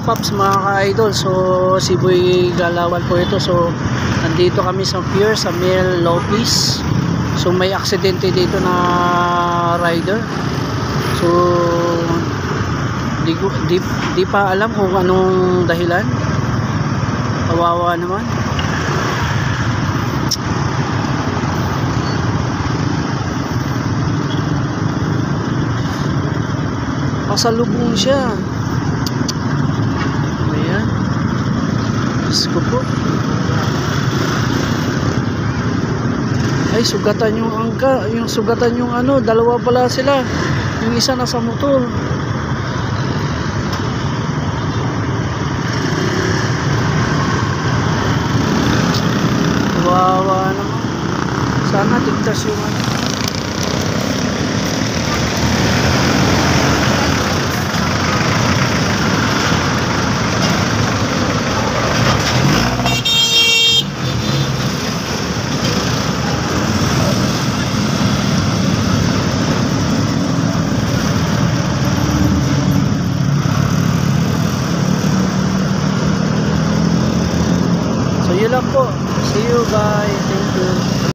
mga paps, mga ka-idol. So si Boy Galawan po ito. So nandito kami sa pier sa Mel Lopez. So may aksidente dito na rider. So di pa alam kung anong dahilan. Kawawa naman. Pasalubong siya. Ayan. Diyos ko po. Ay, sugatan yung angka. Yung sugatan yung ano. Dalawa pala sila. Yung isa nasa motor. Kawawa naman. Sana tigtas yung ano. So yun lang po. See you, bye. Thank you.